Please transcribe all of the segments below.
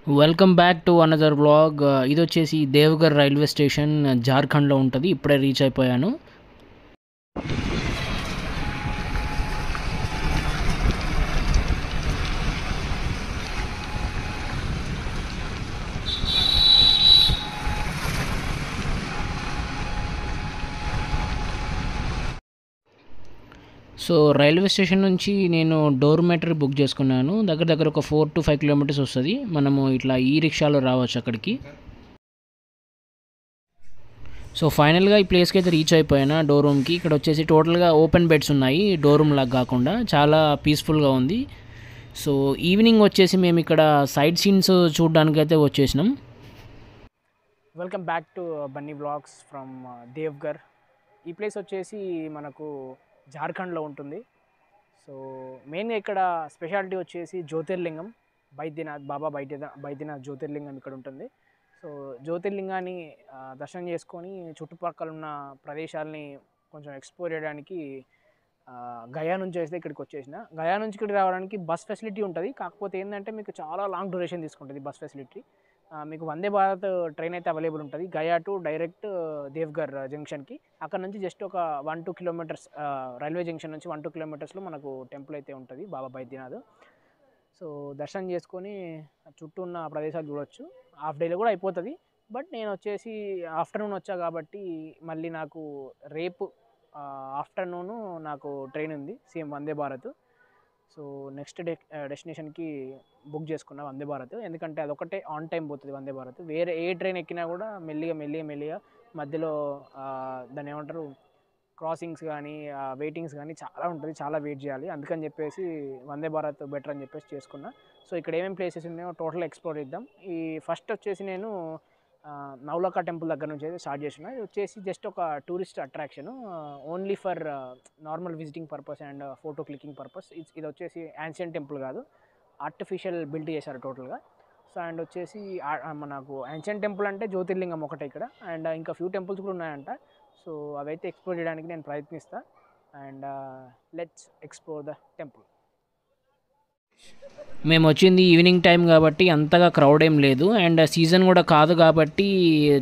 Welcome back to another vlog. ఇది వచ్చేసి Deogarh railway station జార్ఖండ్లో ఉంటుంది. ఇప్పుడే రీచ్ అయిపోయాను. సో రైల్వే స్టేషన్ నుంచి నేను డోర్మెటరీ బుక్ చేసుకున్నాను. దగ్గర ఒక 4 to 5 కిలోమీటర్స్ వస్తుంది. మనము ఇట్లా ఈ రిక్షాలో రావచ్చు అక్కడికి. సో ఫైనల్గా ఈ ప్లేస్కి అయితే రీచ్ అయిపోయాను, డోర్ రూమ్కి. ఇక్కడ వచ్చేసి టోటల్గా ఓపెన్ బెడ్స్ ఉన్నాయి, డోర్ రూమ్ లాగా కాకుండా. చాలా పీస్ఫుల్గా ఉంది. సో ఈవినింగ్ వచ్చేసి మేము ఇక్కడ సైట్ సీన్స్ చూడడానికి అయితే వచ్చేసినాం. Welcome back to Bunny vlogs from Deoghar. ఈ ప్లేస్ వచ్చేసి మనకు జార్ఖండ్లో ఉంటుంది. సో మెయిన్గా ఇక్కడ స్పెషాలిటీ వచ్చేసి జ్యోతిర్లింగం, బాబా బైద్యనాథ్ జ్యోతిర్లింగం ఇక్కడ ఉంటుంది. సో జ్యోతిర్లింగాన్ని దర్శనం చేసుకొని చుట్టుపక్కల ఉన్న ప్రదేశాలని కొంచెం ఎక్స్ప్లోర్ చేయడానికి గయా నుంచి అయితే ఇక్కడికి వచ్చేసిన. గయా నుంచి ఇక్కడికి రావడానికి బస్ ఫెసిలిటీ ఉంటుంది. కాకపోతే ఏంటంటే మీకు చాలా లాంగ్ డ్యూరేషన్ తీసుకుంటుంది బస్ ఫెసిలిటీ. మీకు వందే భారత్ ట్రైన్ అయితే అవైలబుల్ ఉంటుంది గయా టు డైరెక్ట్ దేవ్గర్ జంక్షన్కి. అక్కడ నుంచి జస్ట్ ఒక 1-2 కిలోమీటర్స్, రైల్వే జంక్షన్ నుంచి 1-2 కిలోమీటర్స్లో మనకు టెంపుల్ అయితే ఉంటుంది, బాబా బైద్యనాథ్. సో దర్శనం చేసుకొని చుట్టూ ఉన్న ప్రదేశాలు చూడవచ్చు. హాఫ్ డేలో కూడా అయిపోతుంది. బట్ నేను వచ్చేసి ఆఫ్టర్నూన్ వచ్చా కాబట్టి మళ్ళీ నాకు రేపు ఆఫ్టర్నూను నాకు ట్రైన్ ఉంది, same Vande Bharat. So next డెస్టినేషన్కి book చేసుకున్నా వందే భారత్. ఎందుకంటే అదొకటే ఆన్ టైం పోతుంది వందే భారత్. వేరే ఏ ట్రైన్ ఎక్కినా కూడా మెల్లిగా మధ్యలో దాన్ని ఏమంటారు, క్రాసింగ్స్ కానీ వెయిటింగ్స్ కానీ చాలా ఉంటుంది, చాలా వెయిట్ చేయాలి. అందుకని చెప్పేసి వందే భారత్ బెటర్ అని చెప్పేసి చేసుకున్నా. సో ఇక్కడ ఏమేమి ప్లేసెస్ ఉన్నాయో టోటల్ ఎక్స్ప్లోర్ చేద్దాం. ఈ ఫస్ట్ వచ్చేసి నేను నవలఖా టెంపుల్ దగ్గర నుంచి అయితే స్టార్ట్ చేసిన. ఇది వచ్చేసి జస్ట్ ఒక tourist attraction, only for normal visiting purpose and photo clicking purpose. ఇది వచ్చేసి యాన్షియంట్ టెంపుల్ కాదు, ఆర్టిఫిషియల్ బిల్డ్ చేశారు టోటల్గా. సో అండ్ వచ్చేసి మనకు యాన్షియంట్ టెంపుల్ అంటే జ్యోతిర్లింగం ఒకటే ఇక్కడ, అండ్ ఇంకా ఫ్యూ టెంపుల్స్ కూడా ఉన్నాయంట. సో అవైతే ఎక్స్ప్లోర్ చేయడానికి నేను ప్రయత్నిస్తాను. And let's explore the temple. మేము వచ్చింది ఈవినింగ్ టైం కాబట్టి అంతగా క్రౌడ్ ఏం లేదు, అండ్ సీజన్ కూడా కాదు కాబట్టి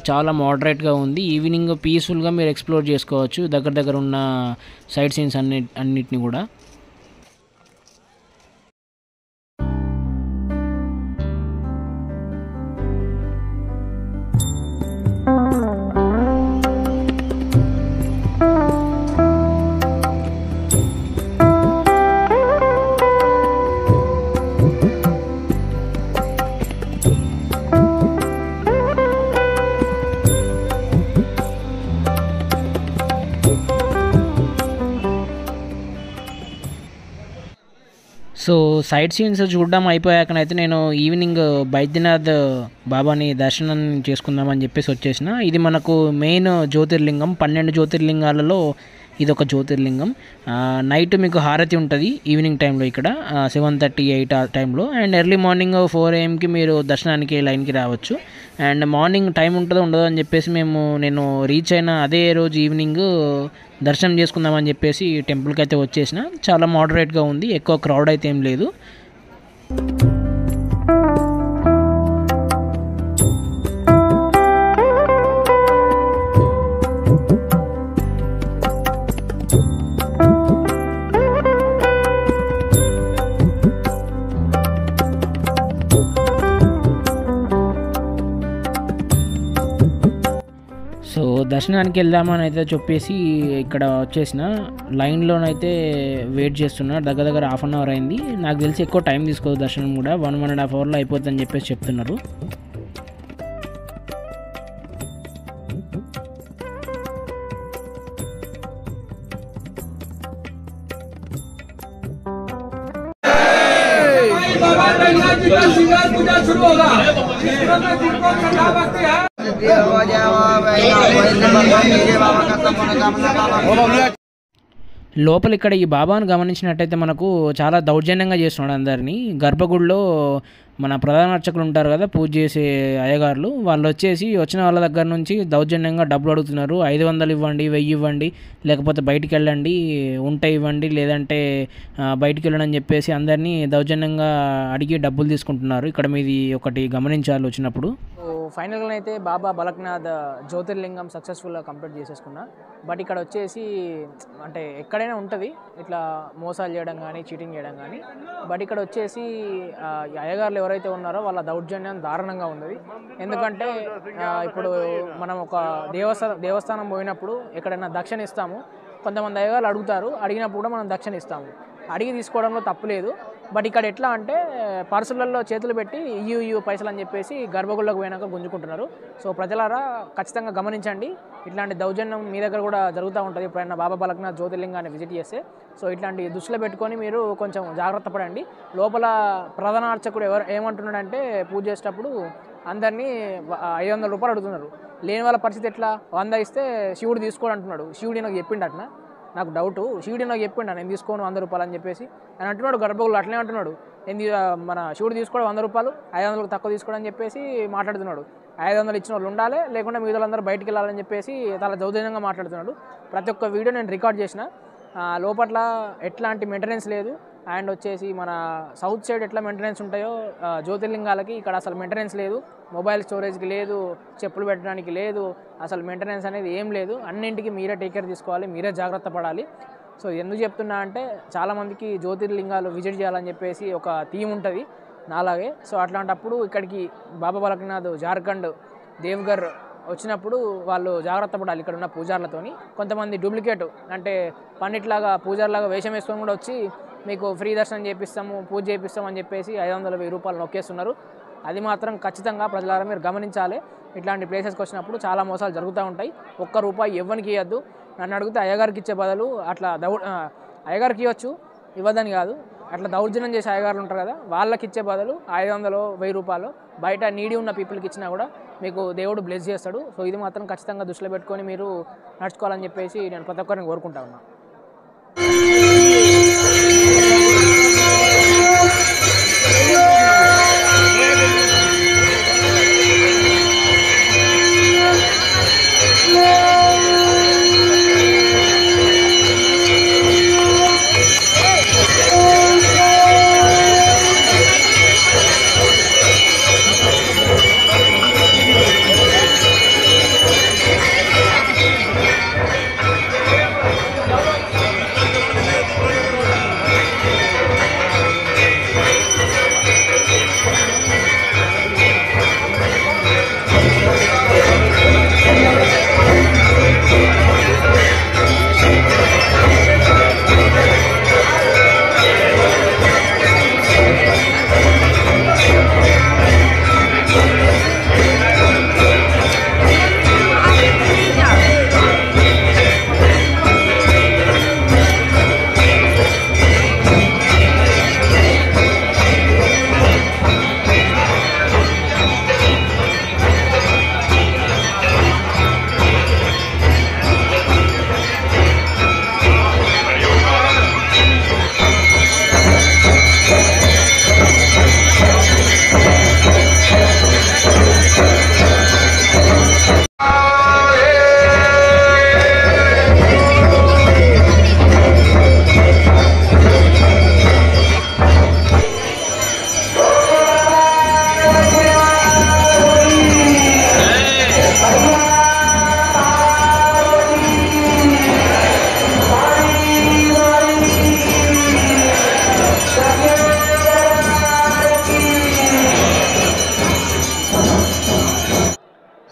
చాలా మోడరేట్గా ఉంది. ఈవినింగ్ పీస్ఫుల్గా మీరు ఎక్స్ప్లోర్ చేసుకోవచ్చు దగ్గర ఉన్న సైట్ సీన్స్ అన్నిటిని కూడా. సో సైట్ సీన్స్ చూడడం అయిపోయాకనైతే నేను ఈవినింగ్ బైద్యనాథ్ బాబాని దర్శనం చేసుకుందామని చెప్పేసి వచ్చేసిన. ఇది మనకు మెయిన్ జ్యోతిర్లింగం, 12 జ్యోతిర్లింగాలలో ఇదొక జ్యోతిర్లింగం. నైట్ మీకు హారతి ఉంటుంది ఈవినింగ్ టైంలో ఇక్కడ 7:38 ఆ టైంలో, అండ్ ఎర్లీ మార్నింగ్ 4 AM మీరు దర్శనానికి లైన్కి రావచ్చు. అండ్ మార్నింగ్ టైం ఉంటుందో ఉండదో అని చెప్పేసి నేను రీచ్ అయిన అదే రోజు ఈవినింగ్ దర్శనం చేసుకుందామని చెప్పేసి టెంపుల్కి అయితే వచ్చేసిన. చాలా మోడరేట్గా ఉంది, ఎక్కువ క్రౌడ్ అయితే ఏం లేదు. సో దర్శనానికి వెళ్దామని అయితే చెప్పేసి ఇక్కడ వచ్చేసిన లైన్లోనైతే వెయిట్ చేస్తున్నా. దగ్గర 1/2 hour అయింది. నాకు తెలిసి ఎక్కువ టైం తీసుకోదు దర్శనం కూడా, 1-1.5 hourలో అయిపోతుందని చెప్పేసి చెప్తున్నారు. లోపల ఇక్కడ ఈ బాబాను గమనించినట్టయితే మనకు చాలా దౌర్జన్యంగా చేస్తున్నాడు అందరినీ. గర్భగుడిలో మన ప్రధాన అర్చకులు ఉంటారు కదా, పూజ చేసే అయ్యగారులు, వాళ్ళు వచ్చేసి వచ్చిన వాళ్ళ దగ్గర నుంచి దౌర్జన్యంగా డబ్బులు అడుగుతున్నారు. 500 ఇవ్వండి, 1000 ఇవ్వండి, లేకపోతే బయటికి వెళ్ళండి, ఉంటే ఇవ్వండి, లేదంటే బయటికి వెళ్ళండి అని చెప్పేసి అందరినీ దౌర్జన్యంగా అడిగి డబ్బులు తీసుకుంటున్నారు. ఇక్కడ మీది ఒకటి గమనించాలి వచ్చినప్పుడు. సో ఫైనల్గా అయితే బాబా బలక్నాథ్ జ్యోతిర్లింగం సక్సెస్ఫుల్గా కంప్లీట్ చేసేసుకున్నా. బట్ ఇక్కడ వచ్చేసి అంటే ఎక్కడైనా ఉంటుంది ఇట్లా మోసాలు చేయడం కానీ, చీటింగ్ చేయడం కానీ. బట్ ఇక్కడ వచ్చేసి ఈ అయ్యగారులు ఎవరైతే ఉన్నారో వాళ్ళ దౌర్జన్యం దారుణంగా ఉంది. ఎందుకంటే ఇప్పుడు మనం ఒక దేవస్థానం పోయినప్పుడు ఎక్కడైనా దక్షిణ ఇస్తాము. కొంతమంది అయ్యగారులు అడుగుతారు, అడిగినప్పుడు కూడా మనం దక్షిణ ఇస్తాము. అడిగి తీసుకోవడంలో తప్పు లేదు. బట్ ఇక్కడ ఎట్లా అంటే పర్సులలో చేతులు పెట్టి ఇయ్యు పైసలు అని చెప్పేసి గర్భగుళ్ళకు పోయినాక గుంజుకుంటున్నారు. సో ప్రజలారా ఖచ్చితంగా గమనించండి, ఇట్లాంటి దౌర్జన్యం మీ దగ్గర కూడా జరుగుతూ ఉంటుంది. ఎప్పుడైనా బాబా బలక్నాథ్ జ్యోతిర్లింగాన్ని విజిట్ చేస్తే సో ఇట్లాంటి దృష్టిలో పెట్టుకొని మీరు కొంచెం జాగ్రత్త పడండి. లోపల ప్రధాన అర్చకుడు ఏమంటున్నాడంటే పూజ చేసేటప్పుడు అందరినీ 500 రూపాయలు అడుగుతున్నారు. లేని వాళ్ళ పరిస్థితి ఎట్లా, 100 ఇస్తే శివుడు తీసుకోడు అంటున్నాడు. శివుడు నాకు చెప్పిండు అట్లా, నాకు డౌటు, శివుడు నాకు చెప్పిండు నేను తీసుకోను 100 రూపాయలు అని చెప్పేసి అని అంటున్నాడు. గర్భగుళ్ళు అట్లనే అంటున్నాడు, మన శివుడు తీసుకోవడం 100 రూపాయలు, 500 తక్కువ తీసుకోవడం అని చెప్పేసి మాట్లాడుతున్నాడు. 500 ఇచ్చిన వాళ్ళు ఉండాలి, లేకుంటే మిగతా వాళ్ళందరూ బయటికి వెళ్ళాలని చెప్పేసి చాలా దౌర్జన్యంగా మాట్లాడుతున్నాడు. ప్రతి ఒక్క వీడియో నేను రికార్డ్ చేసిన. లోపల ఎట్లాంటి మెయింటెనెన్స్ లేదు. అండ్ వచ్చేసి మన సౌత్ సైడ్ ఎట్లా మెయింటెనెన్స్ ఉంటాయో జ్యోతిర్లింగాలకి ఇక్కడ అసలు మెయింటెనెన్స్ లేదు. మొబైల్ స్టోరేజ్కి లేదు, చెప్పులు పెట్టడానికి లేదు, అసలు మెయింటెనెన్స్ అనేది ఏం లేదు. అన్నింటికి మీరే టేక్ కేర్ తీసుకోవాలి, మీరే జాగ్రత్త పడాలి. సో ఎందుకు చెప్తున్నా అంటే చాలామందికి జ్యోతిర్లింగాలు విజిట్ చేయాలని చెప్పేసి ఒక థీమ్ ఉంటుంది నాలాగే. సో అట్లాంటప్పుడు ఇక్కడికి బాబా బలక్నాథ్ జార్ఖండ్ దేవ్ఘర్ వచ్చినప్పుడు వాళ్ళు జాగ్రత్త పడాలి. ఇక్కడ ఉన్న పూజార్లతోని కొంతమంది డూప్లికేట్ అంటే పండిట్లాగా పూజార్లాగా వేషం వేసుకొని కూడా వచ్చి మీకు ఫ్రీ దర్శనం చేపిస్తాము, పూజ చేపిస్తాము అని చెప్పేసి 500-1000 రూపాయలు నొక్కేస్తున్నారు. అది మాత్రం ఖచ్చితంగా ప్రజలారా మీరు గమనించాలి. ఇట్లాంటి ప్లేసెస్కి వచ్చినప్పుడు చాలా మోసాలు జరుగుతూ ఉంటాయి. ₹1 ఎవ్వరికి ఇవ్వద్దు. నన్ను అడిగితే అయ్యగారికి ఇచ్చే బదులు అట్లా అయ్యగారికి ఇవ్వచ్చు, ఇవ్వదని కాదు, అట్లా దౌర్జన్యం చేసే అయ్యగారులు ఉంటారు కదా, వాళ్ళకి ఇచ్చే బదులు 500-1000 రూపాయలు బయట నీడీ ఉన్న పీపుల్కి ఇచ్చినా కూడా మీకు దేవుడు బ్లెస్ చేస్తాడు. సో ఇది మాత్రం ఖచ్చితంగా దృష్టిలో పెట్టుకొని మీరు నడుచుకోవాలని చెప్పేసి నేను ప్రతి ఒక్కరిని కోరుకుంటా ఉన్నా.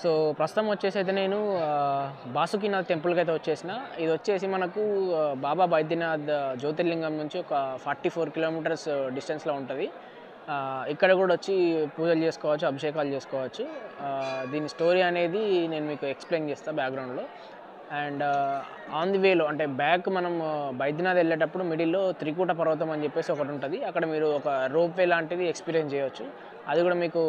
సో ప్రస్తుతం వచ్చేసి అయితే నేను బాసుకీనాథ్ టెంపుల్కి అయితే వచ్చేసిన. ఇది వచ్చేసి మనకు బాబా బైద్యనాథ్ జ్యోతిర్లింగం నుంచి ఒక 44 కిలోమీటర్స్ డిస్టెన్స్లో ఉంటుంది. ఇక్కడ కూడా వచ్చి పూజలు చేసుకోవచ్చు, అభిషేకాలు చేసుకోవచ్చు. దీని స్టోరీ అనేది నేను మీకు ఎక్స్ప్లెయిన్ చేస్తాను బ్యాక్గ్రౌండ్లో. అండ్ ఆన్ ది వేలో అంటే బ్యాక్ మనం బైద్యనాథ్ వెళ్ళేటప్పుడు మిడిల్లో త్రికూట పర్వతం అని చెప్పేసి ఒకటి ఉంటుంది. అక్కడ మీరు ఒక రోప్ వే లాంటిది ఎక్స్పీరియన్స్ చేయవచ్చు. అది కూడా మీకు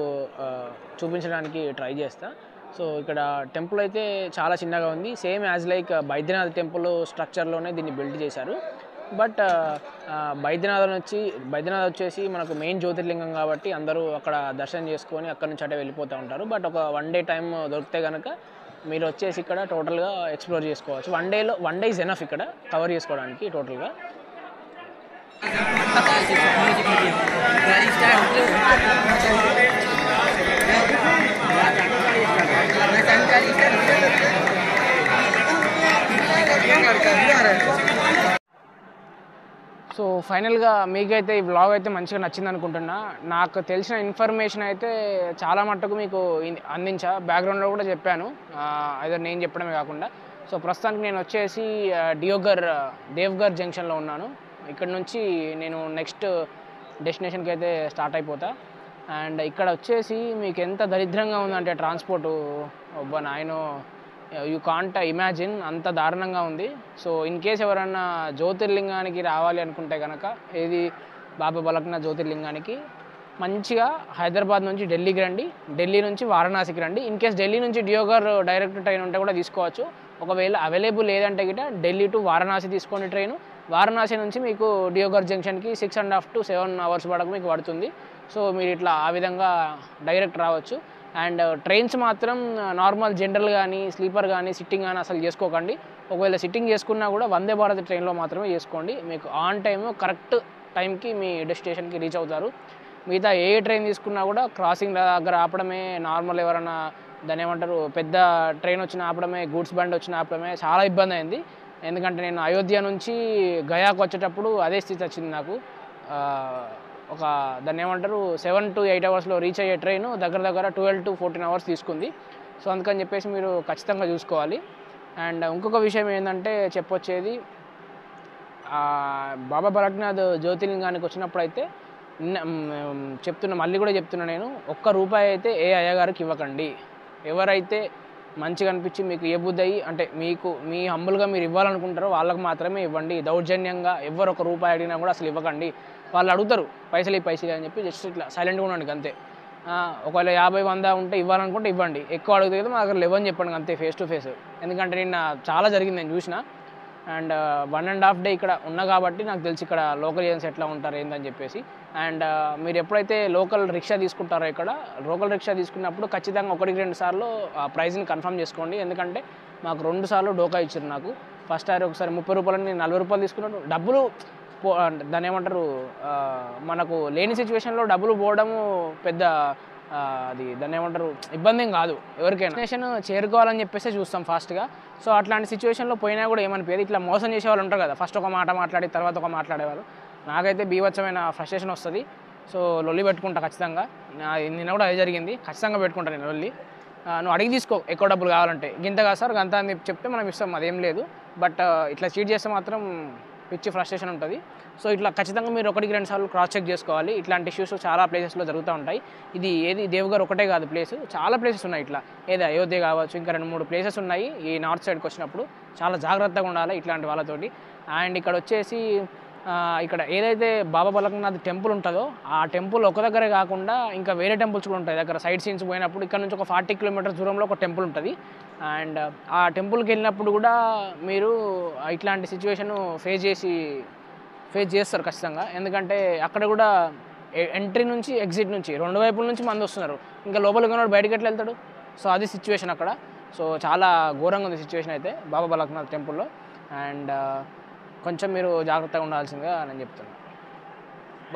చూపించడానికి ట్రై చేస్తా. సో ఇక్కడ టెంపుల్ అయితే చాలా చిన్నగా ఉంది, same as like Baidyanath temple స్ట్రక్చర్లోనే దీన్ని బిల్డ్ చేశారు. బట్ బైద్యనాథ్ వచ్చేసి మనకు మెయిన్ జ్యోతిర్లింగం కాబట్టి అందరూ అక్కడ దర్శనం చేసుకొని అక్కడ నుంచి అటే వెళ్ళిపోతూ ఉంటారు. బట్ ఒక 1 డే టైం దొరికితే కనుక మీరు వచ్చేసి ఇక్కడ టోటల్గా ఎక్స్ప్లోర్ చేసుకోవచ్చు. 1 డే ఇస్ ఎనఫ్ ఇక్కడ కవర్ చేసుకోవడానికి టోటల్గా. సో ఫైనల్గా మీకైతే ఈ వ్లాగ్ అయితే మంచిగా నచ్చింది అనుకుంటున్నా. నాకు తెలిసిన ఇన్ఫర్మేషన్ అయితే చాలా మట్టుకు మీకు అందించా, బ్యాక్గ్రౌండ్లో కూడా చెప్పాను, అదే నేను చెప్పడమే కాకుండా. సో ప్రస్తుతానికి నేను వచ్చేసి దేవ్గర్ జంక్షన్లో ఉన్నాను. ఇక్కడ నుంచి నేను నెక్స్ట్ డెస్టినేషన్కి అయితే స్టార్ట్ అయిపోతా. అండ్ ఇక్కడ వచ్చేసి మీకు ఎంత దరిద్రంగా ఉందంటే ట్రాన్స్పోర్టు, ఒబ్బా నాయనో, యూ కాంట్ ఇమాజిన్, అంత దారుణంగా ఉంది. సో ఇన్ కేస్ ఎవరన్నా జ్యోతిర్లింగానికి రావాలి అనుకుంటే కనుక, ఏది బాబా బాలక్నాథ్ జ్యోతిర్లింగానికి, మంచిగా హైదరాబాద్ నుంచి ఢిల్లీకి రండి, ఢిల్లీ నుంచి వారణాసికి రండి. ఇన్ కేస్ ఢిల్లీ నుంచి డియోగర్ డైరెక్ట్ ట్రైన్ ఉంటే కూడా తీసుకోవచ్చు. ఒకవేళ అవైలబుల్ లేదంటే గిట ఢిల్లీ టు వారణాసి తీసుకోండి ట్రైను. వారణాసి నుంచి మీకు డియోగర్ జంక్షన్కి 6.5 to 7 hours వరకు మీకు పడుతుంది. సో మీరు ఇట్లా ఆ విధంగా డైరెక్ట్ రావచ్చు. అండ్ ట్రైన్స్ మాత్రం నార్మల్ జనరల్ కానీ స్లీపర్ కానీ సిట్టింగ్ కానీ అసలు చేసుకోకండి. ఒకవేళ సిట్టింగ్ చేసుకున్నా కూడా వందే భారత్ ట్రైన్లో మాత్రమే చేసుకోండి. మీకు ఆన్ టైము కరెక్ట్ టైంకి మీ డెస్టినేషన్కి రీచ్ అవుతారు. మిగతా ఏ ట్రైన్ తీసుకున్నా కూడా క్రాసింగ్ దగ్గర ఆపడమే, నార్మల్ ఎవరైనా దాన్ని ఏమంటారు పెద్ద ట్రైన్ వచ్చిన ఆపడమే, గూడ్స్ బండి వచ్చిన ఆపడమే, చాలా ఇబ్బంది అయింది. ఎందుకంటే నేను అయోధ్య నుంచి గయాకు వచ్చేటప్పుడు అదే స్థితి వచ్చింది నాకు. ఒక దాన్ని ఏమంటారు 7 to 8 hours రీచ్ అయ్యే ట్రైన్ దగ్గర 12 to 14 hours తీసుకుంది. సో అందుకని చెప్పేసి మీరు ఖచ్చితంగా చూసుకోవాలి. అండ్ ఇంకొక విషయం ఏంటంటే చెప్పొచ్చేది, బాబా బాలక్నాథ్ జ్యోతిర్లింగానికి వచ్చినప్పుడు అయితే మళ్ళీ కూడా చెప్తున్నా, నేను ₹1 అయితే ఏ అయ్యగారికి ఇవ్వకండి. ఎవరైతే మంచిగా అనిపించి మీకు ఏ బుద్ధి అయ్యి అంటే మీకు మీ హంబుల్గా మీరు ఇవ్వాలనుకుంటారో వాళ్ళకి మాత్రమే ఇవ్వండి. దౌర్జన్యంగా ఎవరు ₹1 అడిగినా కూడా అసలు ఇవ్వకండి. వాళ్ళు అడుగుతారు పైసలు అని చెప్పి జస్ట్ ఇట్లా సైలెంట్గా ఉండండి అంతే. ఒకవేళ 50-100 ఉంటే ఇవ్వాలనుకుంటే ఇవ్వండి. ఎక్కువ అడుగుతుంది కదా మా దగ్గర లేవని చెప్పండి అంతే, ఫేస్ టు ఫేస్. ఎందుకంటే నిన్న చాలా జరిగింది, నేను చూసిన. అండ్ 1.5 day ఇక్కడ ఉన్నా కాబట్టి నాకు తెలిసి ఇక్కడ లోకల్ ఏజెంట్స్ ఎట్లా ఉంటారు ఏందని చెప్పేసి. అండ్ మీరు ఎప్పుడైతే లోకల్ రిక్షా తీసుకుంటారో ఇక్కడ లోకల్ రిక్షా తీసుకున్నప్పుడు ఖచ్చితంగా 1-2 సార్లు ప్రైస్ని కన్ఫర్మ్ చేసుకోండి. ఎందుకంటే మాకు 2 సార్లు డోకా ఇచ్చారు. నాకు ఫస్ట్ సారి ఒకసారి ₹30 నేను ₹40 తీసుకున్నాను. డబ్బులు దాన్ని ఏమంటారు, మనకు లేని సిచ్యువేషన్లో డబ్బులు పోవడము పెద్ద అది దాన్ని ఏమంటారు ఇబ్బంది ఏం కాదు. ఎవరికైనా డెస్టినేషన్ చేరుకోవాలని చెప్పేసి చూస్తాం ఫాస్ట్గా. సో అట్లాంటి సిచ్యువేషన్లో పోయినా కూడా ఏమనిపించదు. ఇట్లా మోసం చేసే వాళ్ళు ఉంటారు కదా, ఫస్ట్ ఒక మాట మాట్లాడి తర్వాత ఒక మాట్లాడేవారు. నాకైతే బీభత్సమైన ఫ్రస్ట్రేషన్ వస్తుంది. సో లొల్లి పెట్టుకుంటా ఖచ్చితంగా. నిన్న కూడా అదే జరిగింది, ఖచ్చితంగా పెట్టుకుంటా నేను లొల్లి. నువ్వు అడిగి తీసుకో ఎక్కువ డబ్బులు కావాలంటే, గింత కాదు సార్ గంత అని చెప్తే మనం ఇస్తాం, అదేం లేదు. బట్ ఇట్లా చీట్ చేస్తే మాత్రం పిచ్చి ఫ్రస్ట్రేషన్ ఉంటుంది. సో ఇట్లా ఖచ్చితంగా మీరు 1-2 సార్లు క్రాస్ చెక్ చేసుకోవాలి. ఇట్లాంటి ఇష్యూస్ చాలా ప్లేసెస్లో జరుగుతూ ఉంటాయి. ఇది దేవ్గర్ ఒకటే కాదు ప్లేస్, చాలా ప్లేసెస్ ఉన్నాయి ఇట్లా. అయోధ్య కావచ్చు, ఇంకా 2-3 ప్లేసెస్ ఉన్నాయి ఈ నార్త్ సైడ్కి వచ్చినప్పుడు. చాలా జాగ్రత్తగా ఉండాలి ఇట్లాంటి వాళ్ళతోటి. అండ్ ఇక్కడ వచ్చేసి ఇక్కడ ఏదైతే బాబా బాలక్నాథ్ టెంపుల్ ఉంటుందో ఆ టెంపుల్ ఒక దగ్గరే కాకుండా ఇంకా వేరే టెంపుల్స్ కూడా ఉంటాయి. దగ్గర సైడ్ సీన్స్ పోయినప్పుడు ఇక్కడ నుంచి ఒక 40 kilometers దూరంలో ఒక టెంపుల్ ఉంటుంది. అండ్ ఆ టెంపుల్కి వెళ్ళినప్పుడు కూడా మీరు ఇట్లాంటి సిచ్యువేషన్ ఫేస్ చేస్తారు ఖచ్చితంగా. ఎందుకంటే అక్కడ కూడా ఎంట్రీ నుంచి ఎగ్జిట్ నుంచి 2 వైపుల నుంచి మంది వస్తున్నారు. ఇంకా లోపలికి ఉన్నవాడు బయటకి ఎట్లా వెళ్తాడు? సో అది సిచ్యువేషన్ అక్కడ. సో చాలా ఘోరంగా ఉంది సిచ్యువేషన్ అయితే బాబా బాలక్నాథ్ టెంపుల్లో. అండ్ కొంచెం మీరు జాగ్రత్తగా ఉండాల్సిందిగా నేను చెప్తున్నాను.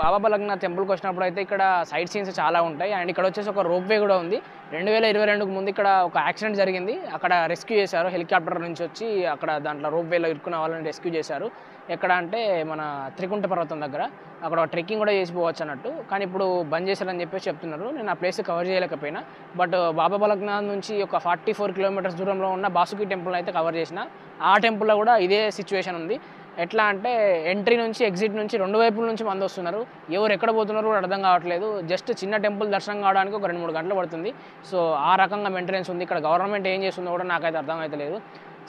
బాబా బాలక్నాథ్ టెంపుల్కి వచ్చినప్పుడు అయితే ఇక్కడ సైట్ సీన్స్ చాలా ఉంటాయి. అండ్ ఇక్కడ వచ్చేసి ఒక రోప్వే కూడా ఉంది. 2022కు ముందు ఇక్కడ ఒక యాక్సిడెంట్ జరిగింది. అక్కడ రెస్క్యూ చేశారు, హెలికాప్టర్ నుంచి వచ్చి అక్కడ దాంట్లో రోప్వేలో ఇరుక్కున్న వాళ్ళని రెస్క్యూ చేశారు. ఎక్కడ అంటే మన త్రికుంట పర్వతం దగ్గర. అక్కడ ట్రెక్కింగ్ కూడా చేసిపోవచ్చు అన్నట్టు. కానీ ఇప్పుడు బంద్ చేశారని చెప్పేసి చెప్తున్నారు. నేను ఆ ప్లేస్ కవర్ చేయలేకపోయినా. బట్ బాబా బాలక్నాథ్ నుంచి ఒక 44 kilometers దూరంలో ఉన్న బాసుకి టెంపుల్ అయితే కవర్ చేసిన. ఆ టెంపుల్లో కూడా ఇదే సిచ్యువేషన్ ఉంది. ఎట్లా అంటే ఎంట్రీ నుంచి ఎగ్జిట్ నుంచి 2 వైపుల నుంచి మంది వస్తున్నారు. ఎవరు ఎక్కడ పోతున్నారు కూడా అర్థం కావట్లేదు. జస్ట్ చిన్న టెంపుల్ దర్శనం కావడానికి ఒక 2-3 గంటలు పడుతుంది. సో ఆ రకంగా మెయింటెనెన్స్ ఉంది. ఇక్కడ గవర్నమెంట్ ఏం చేస్తుందో కూడా నాకైతే అర్థం అయితే లేదు.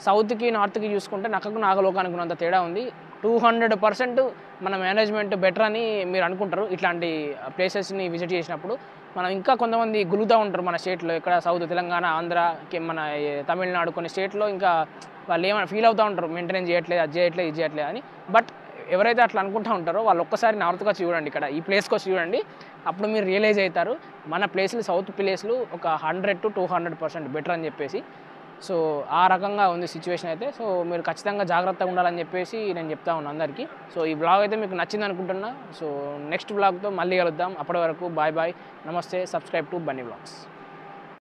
సౌత్కి నార్త్కి చూసుకుంటే నక్కకు నాగలోకానికి ఉన్నంత తేడా ఉంది. 200% మన మేనేజ్మెంట్ బెటర్ అని మీరు అనుకుంటారు. ఇట్లాంటి ప్లేసెస్ని విజిట్ చేసినప్పుడు మనం ఇంకా కొంతమంది గులుతూ ఉంటారు మన స్టేట్లో. ఇక్కడ సౌత్ తెలంగాణ, ఆంధ్ర, మన తమిళనాడు కొన్ని స్టేట్లో ఇంకా వాళ్ళు ఏమైనా ఫీల్ అవుతూ ఉంటారు, మెయింటెనెన్స్ చేయట్లేదు, అది చేయట్లేదు, ఇది చేయట్లేదు అని. బట్ ఎవరైతే అట్లా అనుకుంటూ ఉంటారో వాళ్ళు ఒక్కసారి నార్త్కి వచ్చి చూడండి, ఇక్కడ ఈ ప్లేస్కి వచ్చి చూడండి. అప్పుడు మీరు రియలైజ్ అవుతారు మన ప్లేస్లు సౌత్ ప్లేస్లు ఒక 100 to 200% బెటర్ అని చెప్పేసి. సో ఆ రకంగా ఉంది సిచ్యువేషన్ అయితే. సో మీరు ఖచ్చితంగా జాగ్రత్తగా ఉండాలని చెప్పేసి నేను చెప్తా ఉన్నాను అందరికీ. సో ఈ బ్లాగ్ అయితే మీకు నచ్చింది అనుకుంటున్నా. సో నెక్స్ట్ బ్లాగ్తో మళ్ళీ కలుద్దాం. అప్పటి వరకు బాయ్ బాయ్, నమస్తే, సబ్స్క్రైబ్ టు బన్నీ బ్లాగ్స్.